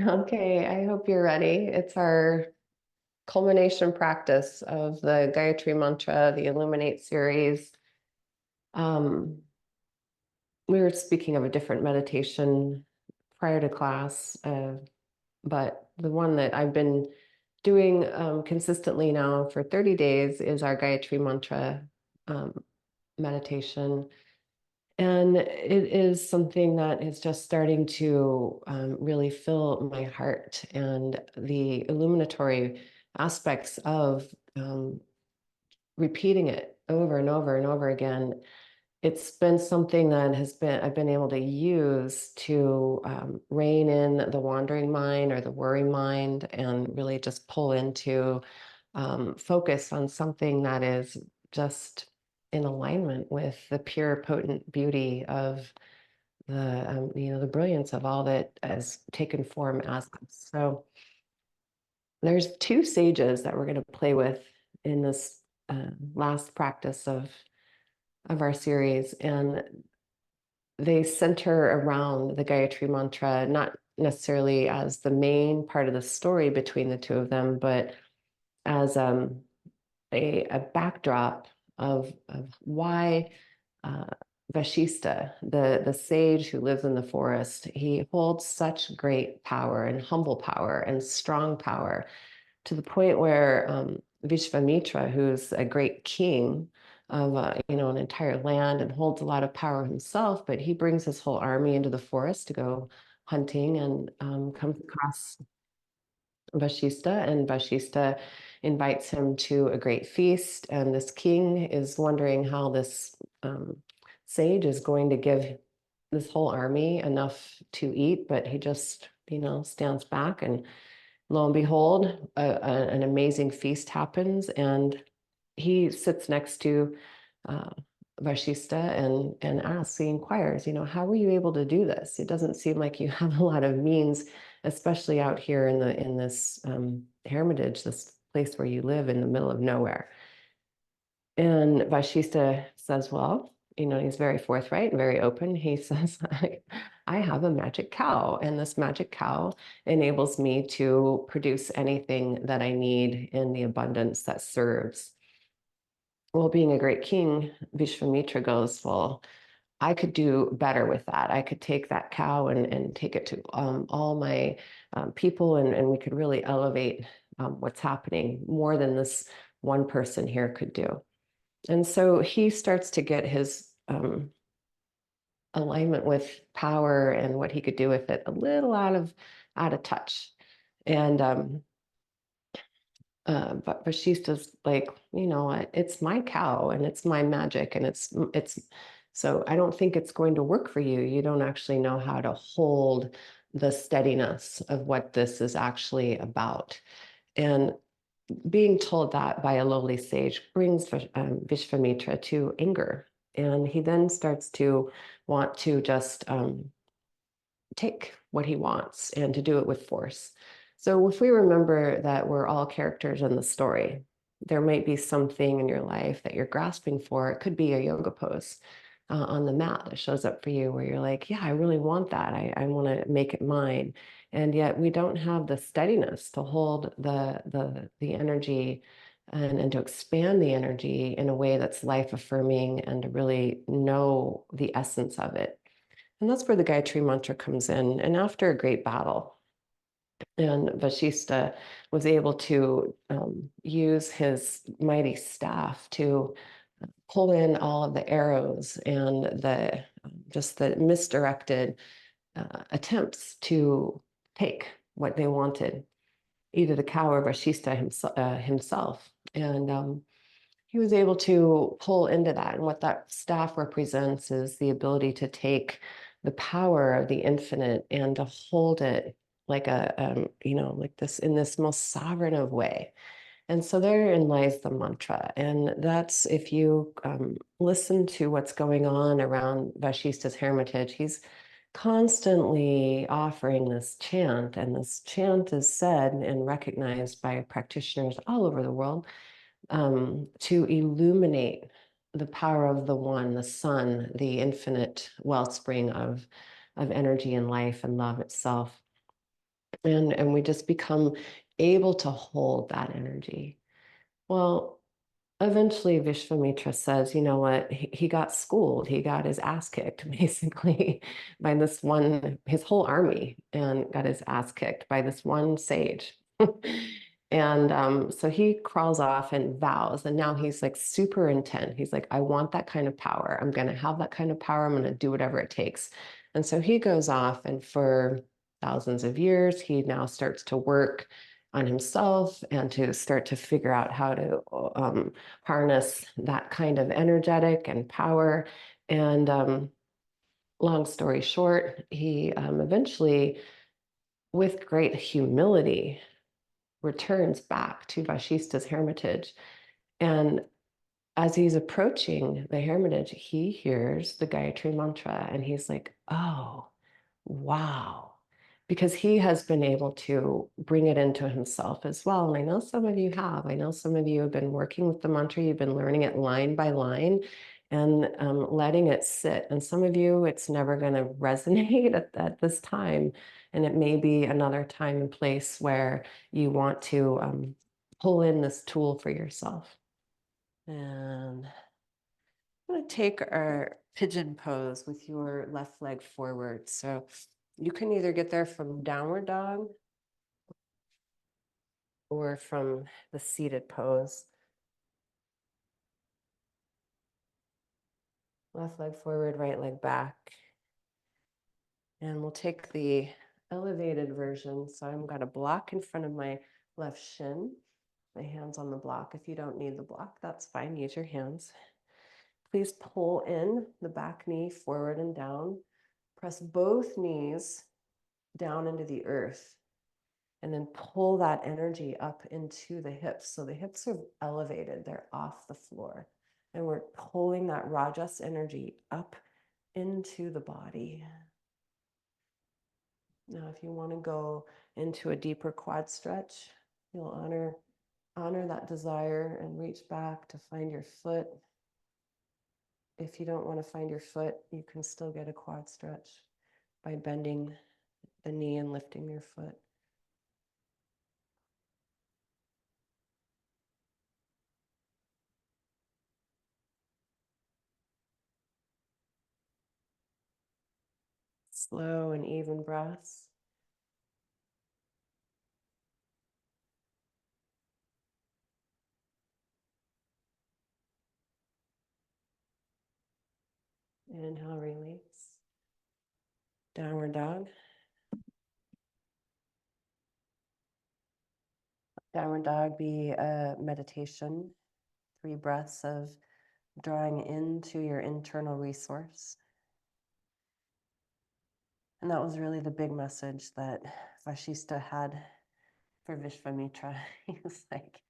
Okay, I hope you're ready. It's our culmination practice of the Gayatri Mantra, the Illuminate series. Um, we were speaking of a different meditation prior to class, but the one that I've been doing consistently now for 30 days is our Gayatri Mantra um, meditation. And it is something that is just starting to really fill my heart, and the illuminatory aspects of repeating it over and over and over again. It's been something that I've been able to use to rein in the wandering mind or the worry mind, and really just pull into focus on something that is just in alignment with the pure, potent beauty of the brilliance of all that has taken form as us. So there's two sages that we're going to play with in this last practice of our series, and they center around the Gayatri Mantra, not necessarily as the main part of the story between the two of them, but as a backdrop of why uh, Vashista, the sage who lives in the forest, he holds such great power and humble power and strong power, to the point where Visvamitra, who's a great king of an entire land and holds a lot of power himself, but he brings his whole army into the forest to go hunting, and comes across Vashista, and Vashista invites him to a great feast. And this king is wondering how this sage is going to give this whole army enough to eat, but he just, stands back, and lo and behold, an amazing feast happens, and he sits next to uh, Vashista and asks, he inquires, how were you able to do this? It doesn't seem like you have a lot of means, especially out here in this hermitage, this place where you live in the middle of nowhere. And Vashista says, well, he's very forthright and very open. He says, I have a magic cow, and this magic cow enables me to produce anything that I need in the abundance that serves. Well, being a great king, Vishvamitra goes, well, I could do better with that. I could take that cow and take it to all my people, and we could really elevate what's happening more than this one person here could do. And so he starts to get his alignment with power and what he could do with it a little out of touch. And but she's just like, you know what, it's my cow and it's my magic, and it's so I don't think it's going to work for you. You don't actually know how to hold the steadiness of what this is actually about. And being told that by a lowly sage brings Vishvamitra to anger. And he then starts to want to just take what he wants and to do it with force. So if we remember that we're all characters in the story, there might be something in your life that you're grasping for. It could be a yoga pose on the mat that shows up for you, where you're like, yeah, I really want that. I want to make it mine. And yet we don't have the steadiness to hold the energy, and to expand the energy in a way that's life affirming, and to really know the essence of it. And that's where the Gayatri Mantra comes in. And after a great battle, and Vashista was able to use his mighty staff to pull in all of the arrows and the just the misdirected attempts to take what they wanted, either the cow or Vashista himself. And he was able to pull into that. And what that staff represents is the ability to take the power of the infinite and to hold it like like this, in this most sovereign of way. And so therein lies the mantra. And that's, if you listen to what's going on around Vashista's hermitage, he's constantly offering this chant. And this chant is said and recognized by practitioners all over the world to illuminate the power of the one, the sun, the infinite wellspring of energy and life and love itself. And we just become able to hold that energy. Well, eventually Vishvamitra says, you know what, he got schooled, he got his ass kicked basically by this one, his whole army, and got his ass kicked by this one sage. And so he crawls off and vows, and now he's like super intent. He's like, I want that kind of power. I'm going to have that kind of power. I'm going to do whatever it takes. And so he goes off, and for thousands of years, he now starts to work on himself and to start to figure out how to harness that kind of energetic and power. And long story short, he eventually, with great humility, returns back to Vashista's hermitage. And as he's approaching the hermitage, he hears the Gayatri Mantra and he's like, oh, wow. Because he has been able to bring it into himself as well. And I know some of you have. I know some of you have been working with the mantra, you've been learning it line by line and letting it sit. And some of you, it's never going to resonate at this time. And it may be another time and place where you want to pull in this tool for yourself. And I'm going to take our pigeon pose with your left leg forward. So you can either get there from downward dog or from the seated pose. Left leg forward, right leg back. And we'll take the elevated version. So I've got a block in front of my left shin. My hands on the block. If you don't need the block, that's fine. Use your hands. Please pull in the back knee forward and down. Press both knees down into the earth. And then pull that energy up into the hips. So the hips are elevated, they're off the floor. And we're pulling that Rajas energy up into the body. Now, if you want to go into a deeper quad stretch, you'll honor that desire and reach back to find your foot. If you don't want to find your foot, you can still get a quad stretch by bending the knee and lifting your foot. Slow and even breaths. Inhale, release. Downward dog. Downward dog be a meditation, 3 breaths of drawing into your internal resource. And that was really the big message that Vashista had for Visvamitra. He was like,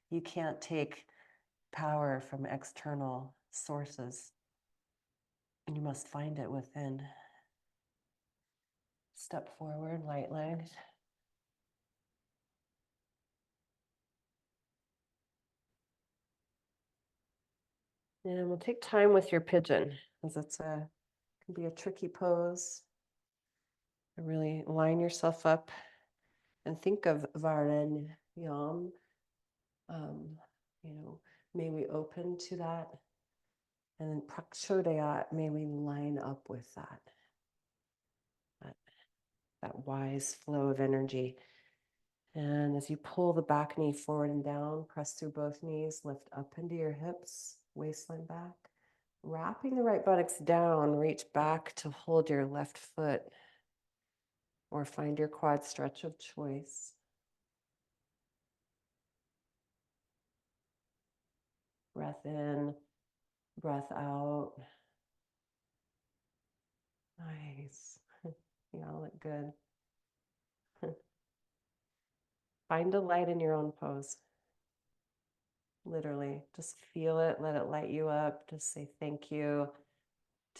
you can't take power from external sources. You must find it within. Step forward, light legged. And we'll take time with your pigeon, because can be a tricky pose. Really line yourself up and think of Varen Yam. May we open to that. And then Prachodayat, may we line up with that wise flow of energy. And as you pull the back knee forward and down, press through both knees, lift up into your hips, waistline back. Wrapping the right buttocks down, reach back to hold your left foot or find your quad stretch of choice. Breath in, breath out. Nice. You all look good. Find a light in your own pose. Literally, just feel it, let it light you up. Just say thank you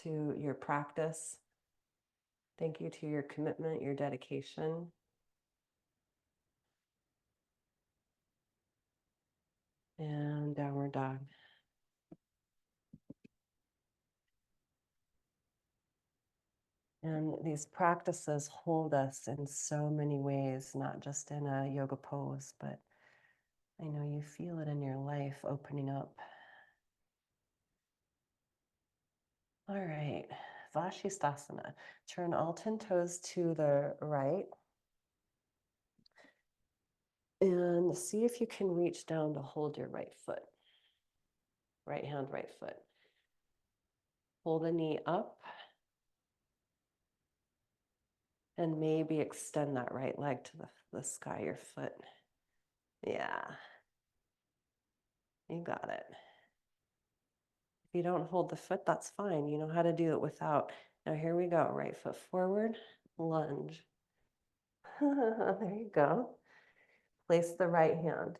to your practice. Thank you to your commitment, your dedication. And downward dog. And these practices hold us in so many ways, not just in a yoga pose, but I know you feel it in your life opening up. All right, Vashisthasana. Turn all 10 toes to the right. And see if you can reach down to hold your right foot. Right hand, right foot. Pull the knee up. And maybe extend that right leg to the sky, your foot. Yeah. You got it. If you don't hold the foot, that's fine. You know how to do it without. Now here we go. Right foot forward, lunge. There you go. Place the right hand.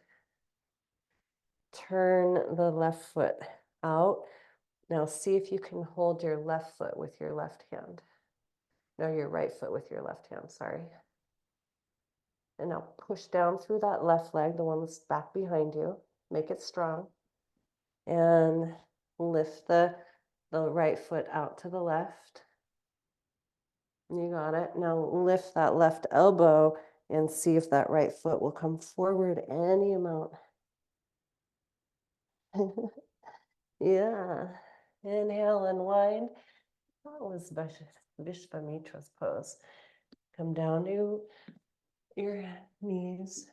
Turn the left foot out. Now see if you can hold your left foot with your left hand. No, your right foot with your left hand, sorry. And now push down through that left leg, the one that's back behind you. Make it strong. And lift the right foot out to the left. You got it. Now lift that left elbow and see if that right foot will come forward any amount. Yeah. Inhale and wind. That was Visvamitra's pose. Come down to your knees.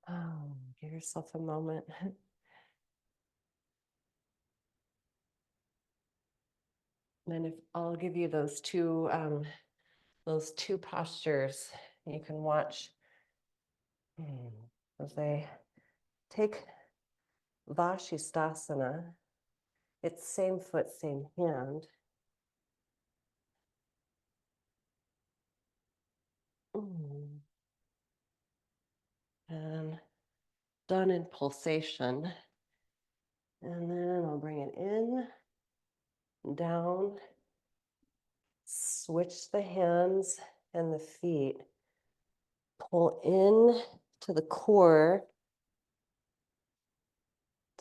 Oh, give yourself a moment. Then if I'll give you those two postures, you can watch as they take Vashisthasana. It's same foot, same hand. And done in pulsation. And then I'll bring it in, down, switch the hands and the feet. Pull in to the core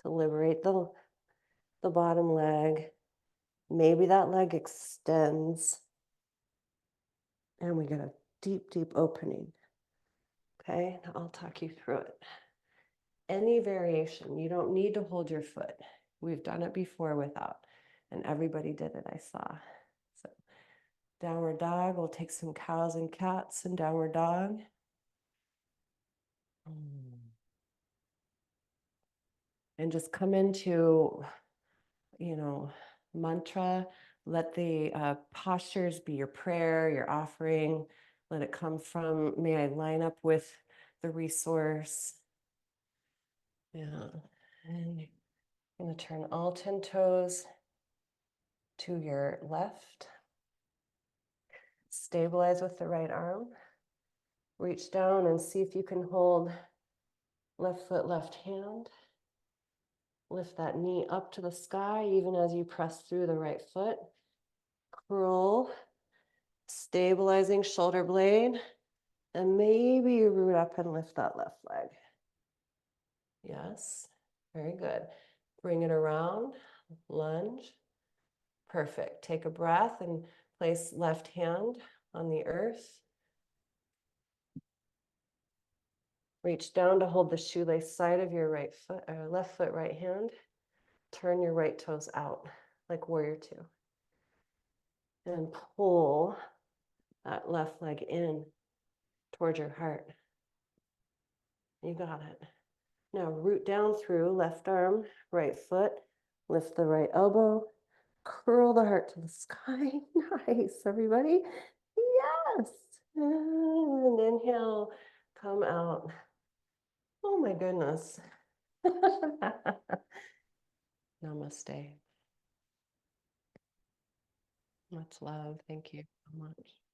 to liberate the bottom leg. Maybe that leg extends. And we get a deep, deep opening. Okay, I'll talk you through it. Any variation, you don't need to hold your foot. We've done it before without, and everybody did it, I saw. So downward dog, we'll take some cows and cats in downward dog. And just come into, mantra. Let the postures be your prayer, your offering. Let it come from, may I line up with the resource. Yeah. And you're going to turn all 10 toes to your left. Stabilize with the right arm. Reach down and see if you can hold left foot, left hand. Lift that knee up to the sky, even as you press through the right foot. Curl, stabilizing shoulder blade. And maybe you root up and lift that left leg. Yes, very good. Bring it around, lunge. Perfect. Take a breath and place left hand on the earth. Reach down to hold the shoelace side of your right foot, or left foot, right hand. Turn your right toes out like warrior two. And pull that left leg in towards your heart. You got it. Now root down through left arm, right foot, lift the right elbow, curl the heart to the sky. Nice, everybody. Yes. And inhale, come out. Oh my goodness. Namaste. Much love. Thank you so much.